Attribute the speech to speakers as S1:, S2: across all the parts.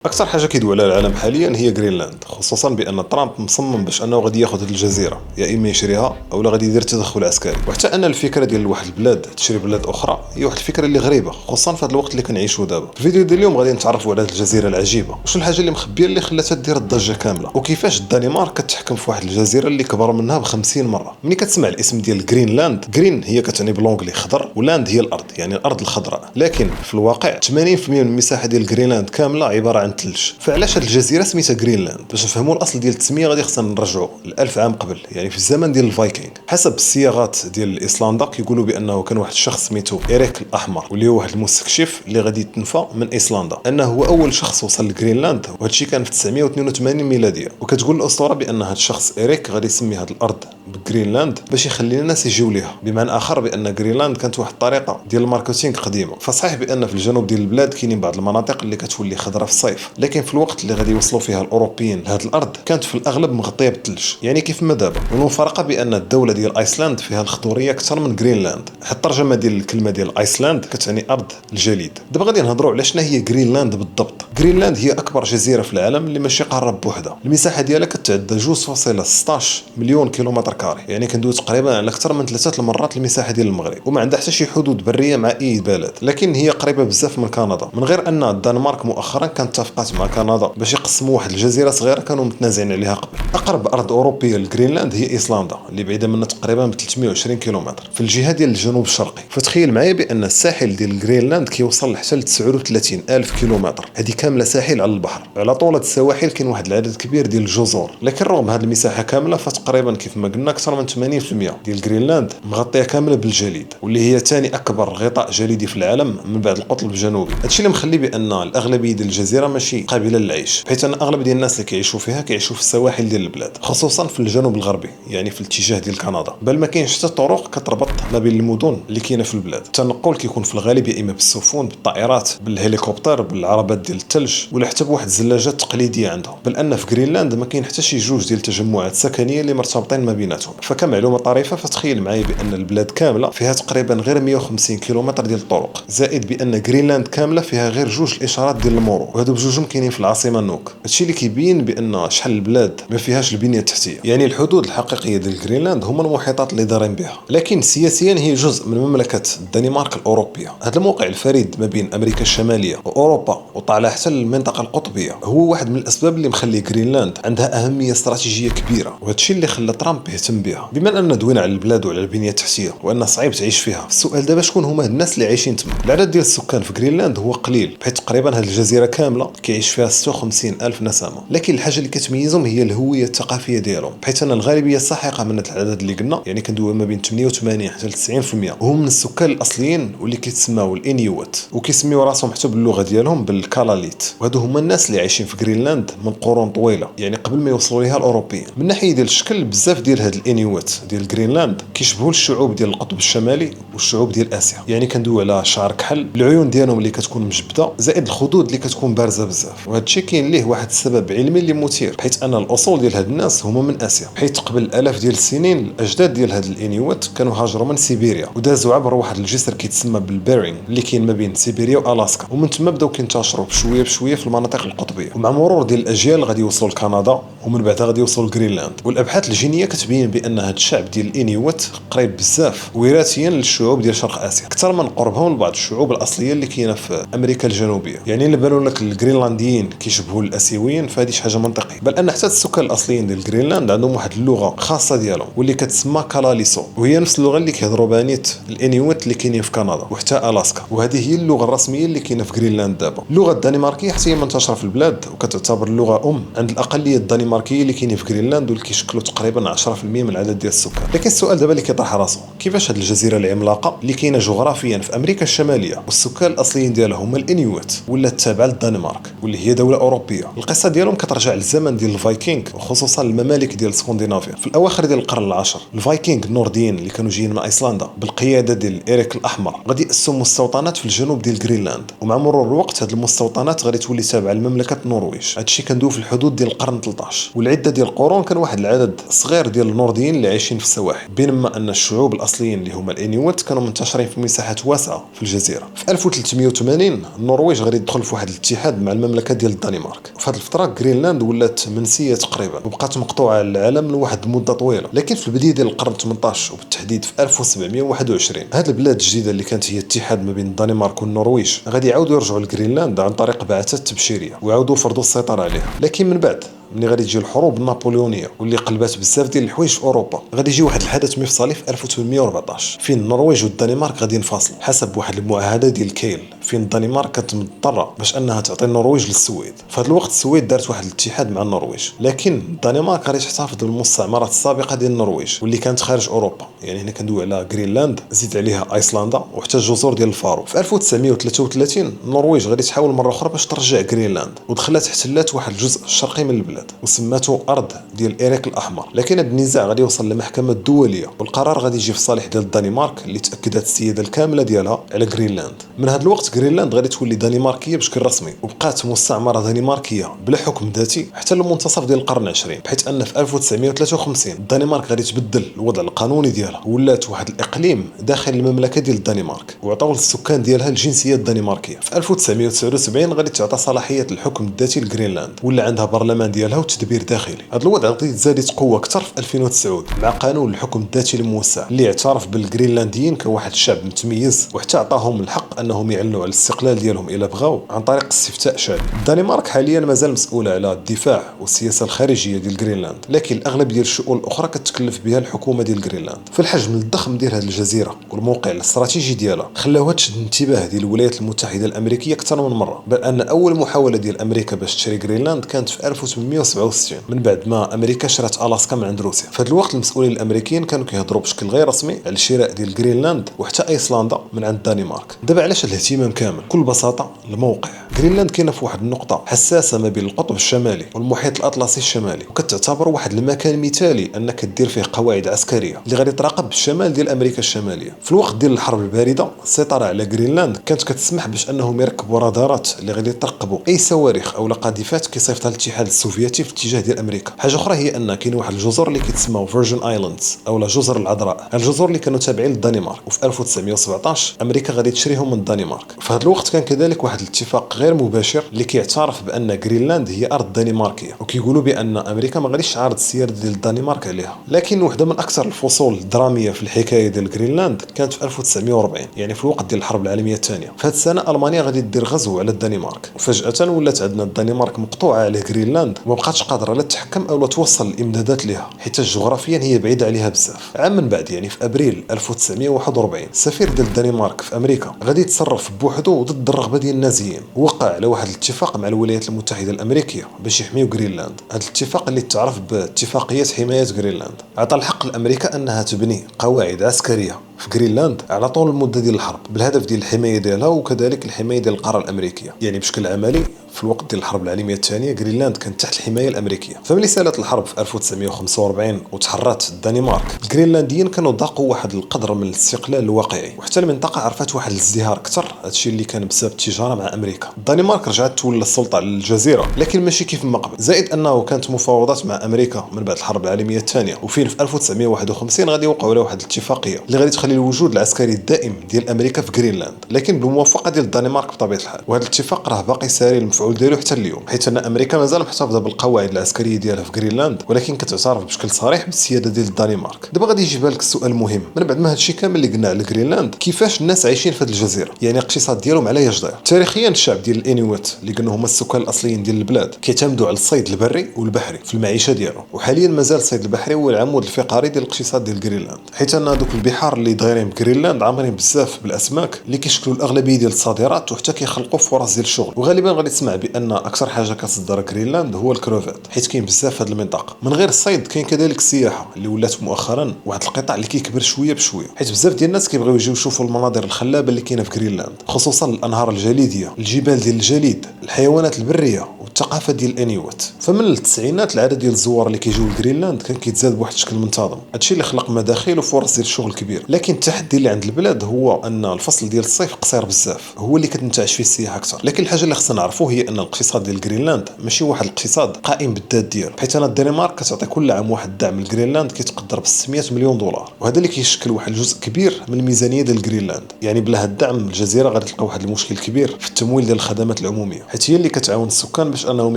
S1: اكثر حاجه كيدوي على العالم حاليا هي جرينلاند، خصوصا بان ترامب مصمم باش انه غادي ياخذ هذه الجزيره، يا اما يشريها او غادي يدير تدخل عسكري. وحتى ان الفكره ديال واحد البلاد تشري بلاد اخرى هي واحد الفكره اللي غريبه، خصوصا في هذا الوقت اللي كنعيشوا دابا. في الفيديو ديال اليوم غادي نتعرفوا على هذه الجزيره العجيبه، وشنو الحاجه اللي مخبيه اللي خلاتها دير الضجه كامله، وكيفاش الدنمارك كتحكم في واحد الجزيره اللي كبر منها ب 50 مره. ملي كتسمع الاسم ديال جرينلاند، جرين هي كتعني بالونجلي خضر، ولاند هي الارض يعني الارض الخضراء، لكن في الواقع 80% من المساحه ديال جرينلاند كامله عباره عن ثلج. فعلاش هاد الجزيره سميتها جرينلاند؟ باش نفهموا الاصل ديال التسميه غادي خصنا نرجعوا ل1000 عام قبل، يعني في الزمن ديال الفايكنج. حسب الصياغات ديال ايسلندا كيقولوا بانه كان واحد الشخص سميتو إيريك الاحمر، واللي هو واحد المستكشف اللي غادي يتنفى من ايسلندا، انه هو اول شخص وصل لجرينلاند، وهذا الشيء كان في 982 ميلاديه. وكتقول الاسطوره بان هذا الشخص إيريك غادي يسمي هذه الارض بجرينلاند باش يخلي الناس يجيو ليها، بمعنى اخر بان جرينلاند كانت واحد الطريقه ديال الماركتينغ قديمه. فصحيح بان في الجنوب ديال البلاد كاينين بعض المناطق اللي كتولي خضراء في الصيف، لكن في الوقت اللي غادي يوصلوا فيها الاوروبيين لهذه الارض كانت في الاغلب مغطيه بالثلج، يعني كيف ما دابا. والمفارقه بان الدوله ديال ايسلاند فيها الخضوريه اكثر من جرينلاند. حتى الترجمه ديال الكلمه ديال ايسلاند كتعني ارض الجليد. دابا غادي نهضروا على شنو هي جرينلاند بالضبط. جرينلاند هي اكبر جزيره في العالم اللي ماشي قاره بوحدها. المساحه ديالها كتعدى 2.16 مليون كيلومتر كاري، يعني كندوي تقريبا على اكثر من 3 المرات المساحه ديال المغرب، وما عندها حتى شي حدود بريه مع اي بلد، لكن هي قريبه بزاف من كندا. من غير ان الدنمارك مؤخرا كانت اتفقت مع كندا باش يقسموا واحد الجزيره صغيره كانوا متنازعين عليها قبل. اقرب ارض اوروبيه لجرينلاند هي ايسلندا، اللي بعيده منها تقريبا ب 320 كيلومتر في الجهه ديال الجنوب الشرقي. فتخيل معايا بان الساحل ديال جرينلاند كيوصل حتى ل 39 الف كيلومتر، هذه كامله ساحل على البحر. على طول هاد السواحل كاين واحد العدد كبير ديال الجزر، لكن رغم هذه المساحه كامله فتقريبا كيف ما قلنا اكثر من 80% ديال جرينلاند مغطيه كامله بالجليد، واللي هي ثاني اكبر غطاء جليدي في العالم من بعد القطب الجنوبي. هادشي اللي مخلي بان الاغلبيه ديال الجزيره ماشي قابله للعيش، حيت ان اغلب ديال الناس اللي كيعيشوا فيها كيعيشوا في السواحل ديال البلاد، خصوصا في الجنوب الغربي يعني في الاتجاه ديال كندا. بل ما كاينش حتى طرق كتربط ما بين المدن اللي كاينه في البلاد. التنقل كيكون في الغالب يا اما بالسفن، بالطائرات، بالهليكوبتر، بالعربات ديال الثلج، ولا حتى بواحد الزلاجات تقليديه عندهم. بل ان في جرينلاند ما كاين حتى شي جوج ديال التجمعات سكنيه اللي مرتبطين ما بيناتهم. فكمعلومه طريفه، فتخيل معايا بان البلاد كامله فيها تقريبا غير 150 كيلومتر ديال الطرق، زائد بان جرينلاند كامله فيها غير جوج الاشارات ديال المرور، وهادو بجوجهم كاينين في العاصمه نوك. هادشي اللي كيبين بان شحال البلاد ما فيهاش البنيه التحتيه. يعني الحدود الحقيقيه ديال جرينلاند هما المحيطات اللي دارين بها، لكن سياسيا هي جزء من مملكه الدنمارك الاوروبيه. هذا الموقع الفريد ما بين امريكا الشماليه واوروبا وطالع حتى المنطقه القطبيه هو واحد من الاسباب اللي مخلي جرينلاند عندها اهميه استراتيجيه كبيره، وهذا الشيء اللي خلى ترامب يهتم بها. بما اننا دوينا على البلاد وعلى البنيه التحتيه وان صعيب تعيش فيها، السؤال دابا شكون هما الناس اللي عايشين تما؟ العدد ديال السكان في جرينلاند هو قليل، بحيث تقريبا هذه الجزيره كامله كيعيش فيها 56 الف نسمه، لكن الحاجه اللي كتميزهم هي الهويه الثقافيه ديالهم، بحيث ان الغالبيه الساحقه من العدد اللي قلنا يعني كندوي ما بين 88 حتى 90% هم من السكان الاصليين واللي كيتسموا الانيوات، وكيسميو راسهم حتى باللغه ديالهم بالكالاليت. وهادو هما الناس اللي عايشين في جرينلاند من قرون طويله، يعني قبل ما يوصلوا ليها الاوروبيين. من ناحيه ديال الشكل، بزاف ديال هاد الانيوات ديال جرينلاند كيشبهوا الشعوب ديال القطب الشمالي والشعوب ديال اسيا، يعني كندوي على شعر كحل، العيون ديالهم اللي كتكون مجبده، زائد الخدود اللي كتكون بارزه بزاف. وهذا الشيء كاين ليه واحد السبب علمي اللي مثير، حيث ان الاصول ديال هاد الناس هما من اسيا، حيث قبل الاف ديال السنين الاجداد ديال هاد الانيوات كانوا هاجروا من سيبيريا ودازوا عبر واحد الجسر كيتسمى بالبيرينغ اللي كاين ما بين سيبيريا والاسكا، ومن تما بداو كينتشروا بشويه بشويه في المناطق القطبيه، ومع مرور ديال الاجيال غادي يوصلوا لكندا، ومن بعدها غادي يوصلوا لجرينلاند. والابحاث الجينيه كتبين بان هاد الشعب ديال الانيوات قريب بزاف وراثيا للشعوب ديال شرق اسيا، اكثر من قربهم لبعض الشعوب الاصليه اللي كاينه في امريكا الجنوبيه. يعني الا بانوا لك الجرينلانديين كيشبهوا الاسيويين فهذه شي حاجه منطقيه. بل ان حتى السكان الاصليين ديال جرينلاند عندهم واحد اللغه خاصه ديالهم واللي كتسمى كالاليسو، وهي نفس اللغه اللي كيهضروا بها نيت الانيوات اللي كاينين في كندا وحتى الاسكا، وهذه هي اللغه الرسميه اللي كاينه في جرينلاند دابا. اللغه الدنماركيه حتى هي منتشره في البلاد وكتعتبر اللغه عند الاقليه الدنماركيه اللي كاينين في جرينلاند، واللي كيشكلوا تقريبا 10% من العدد ديال السكان. لكن السؤال دابا اللي كيطرح راسو، كيفاش هذه الجزيره العملاقه اللي كاينه جغرافيا في امريكا الشماليه والسكان الاصليين ديالها هما الانيوات ولات تابعه للدنمارك واللي هي دوله اوروبيه؟ القصه ديالهم كترجع للزمن ديال الفايكنج، وخصوصا الممالك ديال اسكندنافيا في الاواخر ديال القرن العاشر. الفايكنج النورديين اللي كانوا جايين من ايسلندا بالقياده ديال إيريك الاحمر غادي يأسسوا مستوطنات في الجنوب ديال جرينلاند، ومع مرور الوقت هذه المستوطنات سنوات غادي تولي تابعه لمملكه النرويج. هادشي كندوي في الحدود ديال القرن 13. والعده ديال القرون كان واحد العدد صغير ديال النورديين اللي عايشين في السواحل، بينما ان الشعوب الاصليين اللي هما الانيوات كانوا منتشرين في مساحات واسعه في الجزيره. في 1380 النرويج غادي تدخل في واحد الاتحاد مع المملكه ديال الدنمارك. وفي هذه الفتره غرينلاند ولات منسيه تقريبا وبقات مقطوعه على العالم لواحد المده طويله. لكن في البدايه ديال القرن 18 وبالتحديد في 1721 هاد البلاد الجديده اللي كانت هي اتحاد ما بين الدنمارك والنرويج غادي يعاودوا يرجعوا لغرينلاند عن طريق بعثات تبشيريه ويعاودوا يفرضوا السيطره عليها. لكن من بعد ملي غادي تجي الحروب النابليونيه واللي قلبات بزاف ديال الحوايج في اوروبا، غادي يجي واحد الحدث مفصلي في 1814 فين النرويج والدنمارك غادي ينفصلوا حسب واحد المعاهده ديال كيل، فين الدنمارك كانت مضطره باش انها تعطي النرويج للسويد. في هذا الوقت السويد دارت واحد الاتحاد مع النرويج، لكن الدنمارك غادي تحتفظ بالمستعمرات السابقه ديال النرويج واللي كانت خارج اوروبا. يعني هنا كندوي على غرينلاند، زيد عليها ايسلندا وحتى الجزر ديال الفارو. في 1933 النرويج غادي تحاول مره اخرى باش ترجع غرينلاند ودخلت احتلات واحد الجزء الشرقي من البلاد وسماته ارض ديال ايريك الاحمر. لكن هذا النزاع غادي يوصل لمحكمه دوليه والقرار غادي يجي في صالح ديال الدنمارك اللي تاكدت السياده الكامله ديالها على غرينلاند. من هذا الوقت غرينلاند غادي تولي دنماركيه بشكل رسمي وبقات مستعمره دنماركيه بلا حكم ذاتي حتى لمنتصف ديال القرن 20، بحيث ان في 1953 الدنمارك غادي تبدل الوضع القانوني ديالها ولات واحد الاقليم داخل المملكه ديال الدنمارك وعطاو للسكان ديالها الجنسيه الدنماركيه. في 1979 غادي تعطى صلاحيه الحكم الذاتي لغرينلاند ولا عندها برلمان ديالها وتدبير داخلي. هذا الوضع غادي تزاد يتقوى اكثر في 2009 مع قانون الحكم الذاتي الموسع اللي اعترف بالغرينلانديين كواحد الشعب متميز وحتى عطاهم الحق انهم يعلنوا على الاستقلال ديالهم الا بغاو عن طريق استفتاء شعبي. الدنمارك حاليا مازال مسؤوله على الدفاع والسياسه الخارجيه ديال غرينلاند، لكن الاغلب ديال الشؤون الاخرى كتكلف بها الحكومه ديال غرينلاند. في الحجم الضخم ديال هذه الجزيره والموقع الاستراتيجي ديالها خلاوها تشد الانتباه ديال الولايات المتحده الامريكيه اكثر من مره، بل ان اول محاوله ديال امريكا باش تشري غرينلاند كانت في 1867 من بعد ما امريكا شرات الاسكا من عند روسيا. في هذا الوقت المسؤولين الامريكيين كانوا كيهضروا بشكل غير رسمي على الشراء ديال غرينلاند وحتى ايسلندا من عند الدنمارك. دابا علاش الاهتمام كامل؟ بكل بساطه الموقع. غرينلاند كاينه في واحد النقطه حساسه ما بين القطب الشمالي والمحيط الاطلسي الشمالي، وكتعتبر واحد المكان مثالي انك دير فيه قواعد عسكريه اللي غادي تراقب الشمال ديال امريكا الشماليه. في الوقت ديال الحرب البارده السيطره على غرينلاند كانت كتسمح باش انهم يركبوا رادارات اللي غادي ترقبوا اي صواريخ او قاذفات كيصيفطها الاتحاد السوفيتي في اتجاه ديال امريكا. حاجه اخرى هي ان كاين واحد الجزر اللي كيتسموا فيرجن ايلاندز او جزر العذراء، الجزر اللي كانوا تابعين للدنمارك، وفي 1917 امريكا غادي تشريهم من الدنمارك. في هذا الوقت كان كذلك واحد الاتفاق غير مباشر اللي كيعترف بان غرينلاند هي ارض دنماركيه، وكيقولوا بان امريكا ما غاديش تعارض السياده ديال الدنمارك عليها. لكن واحده من اكثر الفصول الدراميه في الحكايه ديال غرينلاند كانت في 1940، يعني في الوقت ديال الحرب العالميه الثانيه. في هذه السنه المانيا غادي دير غزو على الدنمارك، وفجاه ولات عندنا الدنمارك مقطوعه على غرينلاند وما بقاتش قادره لا تتحكم او لا توصل الامدادات لها، حيت جغرافيا هي بعيده عليها بزاف. عام من بعد يعني في ابريل 1941 السفير ديال الدنمارك في امريكا غادي يتصرف بوحده ضد الرغبه ديال النازيين، ووقع على واحد الاتفاق مع الولايات المتحده الامريكيه باش يحميو غرينلاند. هذا الاتفاق اللي تعرف باتفاقيه حمايه غرينلاند عطى الحق لامريكا انها تبني قواعد عسكريه في غرينلاند على طول المده ديال الحرب بالهدف ديال الحمايه ديالها وكذلك الحمايه ديال القاره الامريكيه. يعني بشكل عملي في الوقت ديال الحرب العالميه الثانيه غرينلاند كانت تحت الحمايه الامريكيه. فملي سالت الحرب في 1945 وتحررت الدنمارك، الغرينلانديين كانوا ضاقوا واحد القدر من الاستقلال الواقعي، وحتى المنطقه عرفت واحد الازدهار اكثر، هادشي اللي كان بسبب التجاره مع امريكا. الدنمارك رجعت تولى السلطه على الجزيره لكن ماشي كيف ما قبل، زائد انه كانت مفاوضات مع امريكا من بعد الحرب العالميه الثانيه، وفين في 1951 غادي يوقعوا على واحد الاتفاقيه اللي غادي تخلي الوجود العسكري الدائم ديال امريكا في غرينلاند، لكن بالموافقه ديال الدنمارك بطبيعه الحال. وهذا الاتفاق راه باقي ساري المفعول ديالو حتى اليوم، حيت ان امريكا مازال محتفظه بالقواعد العسكريه ديالها في غرينلاند، ولكن كتعترف بشكل صريح بالسياده ديال الدنمارك. دابا غادي يجي بالك السؤال المهم، من بعد ما هادشي كامل اللي قلنا على غرينلاند، كيفاش الناس عايشين في هذه الجزيره؟ يعني الاقتصاد ديالهم على ايش داير؟ تاريخيا الشعب ديال الانيوات اللي قلنا هما السكان الاصليين ديال البلاد كيعتمدوا على الصيد البري والبحري في المعيشه ديالهم، وحاليا مازال الصيد البحري هو العمود الفقري ديال الاقتصاد ديال غرينلاند، حيت ان دوك البحار اللي دايرين في غرينلاند عامرين بزاف بالاسماك اللي كيشكلوا الاغلبيه ديال الصادرات وحتى كيخلقوا فرص ديال الشغل. وغالبا غادي تسمع بان اكثر حاجه كتصدر غرينلاند هو الكروفات، حيت كاين بزاف في هذه المنطقه. من غير الصيد كاين كذلك السياحه اللي ولات مؤخرا واحد القطاع اللي كيكبر شويه بشويه، حيت بزاف ديال الناس كيبغيو يجيو يشوفوا المناظر الخلابه اللي كاينه في غرينلاند، خصوصا الانهار الجليديه، الجبال ديال الجليد، الحيوانات البريه والثقافه ديال الانيوات. فمن التسعينات العدد ديال الزوار اللي كيجيو لغرينلاند كان كيتزاد بواحد الشكل منتظم، هادشي اللي خلق مداخل وفرص ديال الشغل كبير. لكن التحدي اللي عند البلاد هو ان الفصل ديال الصيف قصير بزاف، هو اللي كتنتعش فيه السياحه اكثر. لكن الحاجه اللي خصنا نعرفوا هي هي ان الاقتصاد ديال جرينلاند ماشي واحد الاقتصاد قائم بالذات ديالو، حيت انا الدنمارك كتعطي كل عام واحد الدعم لجرينلاند كيتقدر ب 600 مليون دولار، وهذا اللي كيشكل واحد الجزء كبير من الميزانيه ديال جرينلاند. يعني بلا هاد الدعم الجزيره غادي تلقى واحد المشكل كبير في التمويل ديال الخدمات العموميه، حيت هي اللي كتعاون السكان باش انهم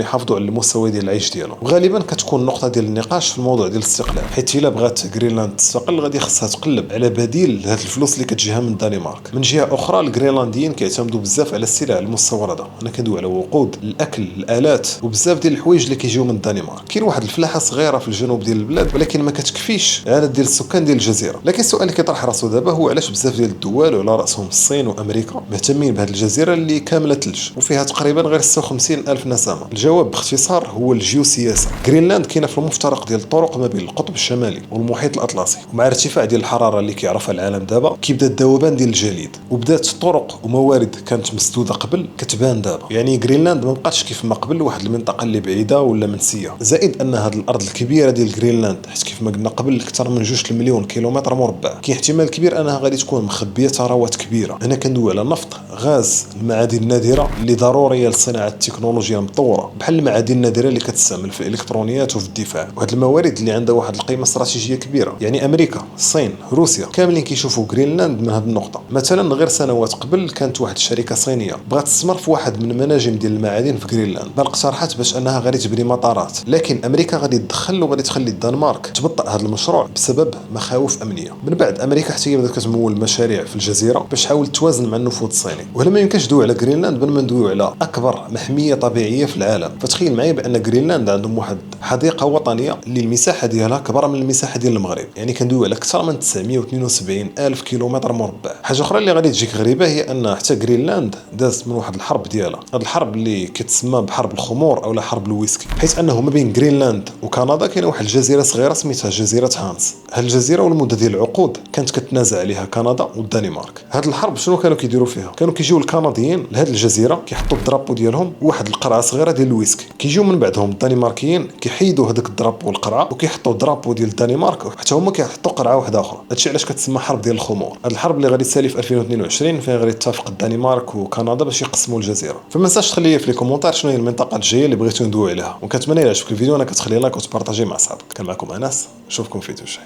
S1: يحافظوا على المستوى ديال العيش ديالهم. وغالبا كتكون النقطه ديال النقاش في الموضوع ديال الاستقلال، حيت الا بغات جرينلاند تستقل غادي خصها تقلب على بديل لهاد الفلوس اللي كتجيها من الدنمارك. من جهه اخرى الجرينلانديين كيعتمدوا بزاف على السلع المستورده، انا كندوي على وقود، الاكل، الالات وبزاف ديال الحوايج اللي كيجيو من الدنمارك. كاين واحد الفلاحه صغيره في الجنوب ديال البلاد ولكن ما كتكفيش العدد ديال السكان ديال الجزيره. لكن السؤال اللي كيطرح راسو دابا هو علاش بزاف ديال الدول وعلى راسهم الصين وامريكا مهتمين بهذه الجزيره اللي كامله ثلج وفيها تقريبا غير 56 الف نسمه؟ الجواب باختصار هو الجيوسياسه. جرينلاند كاينه في المفترق ديال الطرق ما بين القطب الشمالي والمحيط الاطلسي، ومع ارتفاع ديال الحراره اللي كيعرفها العالم دابا كيبدا الذوبان ديال الجليد، وبدات طرق وموارد كانت مسدوده قبل كتبان دابا. يعني جرينلاند ما بقاتش كيف ما قبل واحد المنطقه اللي بعيده ولا منسيه. زائد ان هذه الارض الكبيره ديال جرينلاند حيت كيف ما قلنا قبل اكثر من 2 مليون كيلومتر مربع، كاين احتمال كبير انها غادي تكون مخبيه ثروات كبيره. هنا كندوي على النفط، غاز، المعادن النادره اللي ضروريه لصناعه التكنولوجيا المطوره، بحال المعادن النادره اللي كتستعمل في الالكترونيات وفي الدفاع، وهاد الموارد اللي عندها واحد القيمه استراتيجيه كبيره. يعني امريكا، الصين، روسيا كاملين كيشوفوا جرينلاند من هذه النقطه. مثلا غير سنوات قبل كانت واحد الشركه صينيه بغات تستثمر في واحد من المناجم ديال المعادن في جرينلاند، بل اقترحت باش انها غادي تبني مطارات، لكن امريكا غادي تدخل وغادي تخلي الدنمارك تبطئ هذا المشروع بسبب مخاوف امنيه. من بعد امريكا حتى هي بدات كتمول مشاريع في الجزيره باش تحاول توازن مع النفوذ الصيني. وهنا ما يمكنش ندوي على جرينلاند بل ما ندويو على اكبر محميه طبيعيه في العالم. فتخيل معايا بان جرينلاند عندهم واحد حديقه وطنيه اللي المساحه ديالها كبر من المساحه ديال المغرب، يعني كندوي على اكثر من 972 الف كيلومتر مربع. حاجه اخرى اللي غادي تجيك غريبه هي ان حتى جرينلاند دازت من واحد الحرب ديالها، هذه الحرب اللي كتسمى بحرب الخمور او حرب الويسكي، حيث انه ما بين جرينلاند وكندا كاينه واحد الجزيره صغيره سميتها جزيره هانس. هذه الجزيره ولمده ديال العقود كانت كتنازع عليها كندا والدنمارك. هذه الحرب شنو كانوا كيديروا فيها؟ كانوا كيجيو الكنديين لهذه الجزيره كيحطوا الدرابو ديالهم وواحد القرعه صغيره ديال الويسكي، كيجيو من بعدهم الدنماركيين كيحيدوا هذاك الدرابو والقرعه وكيحطوا درابو ديال الدنمارك حتى هما كيحطوا قرعه واحده اخرى. هادشي علاش كتسمى حرب ديال الخمور. هذه الحرب اللي غادي تسالي في 2022 فين غادي تتفق الدنمارك وكندا باش يقسموا الجزيره. فما تنساش تخلي لي في لي كومونتير شنو هي المنطقه الجايه اللي بغيتو ندوي عليها، وكنتمنى يعجبك الفيديو انا كتخلي لايك وتبارطاجي مع صحابك. كان معكم انس، نشوفكم في فيديو جاي.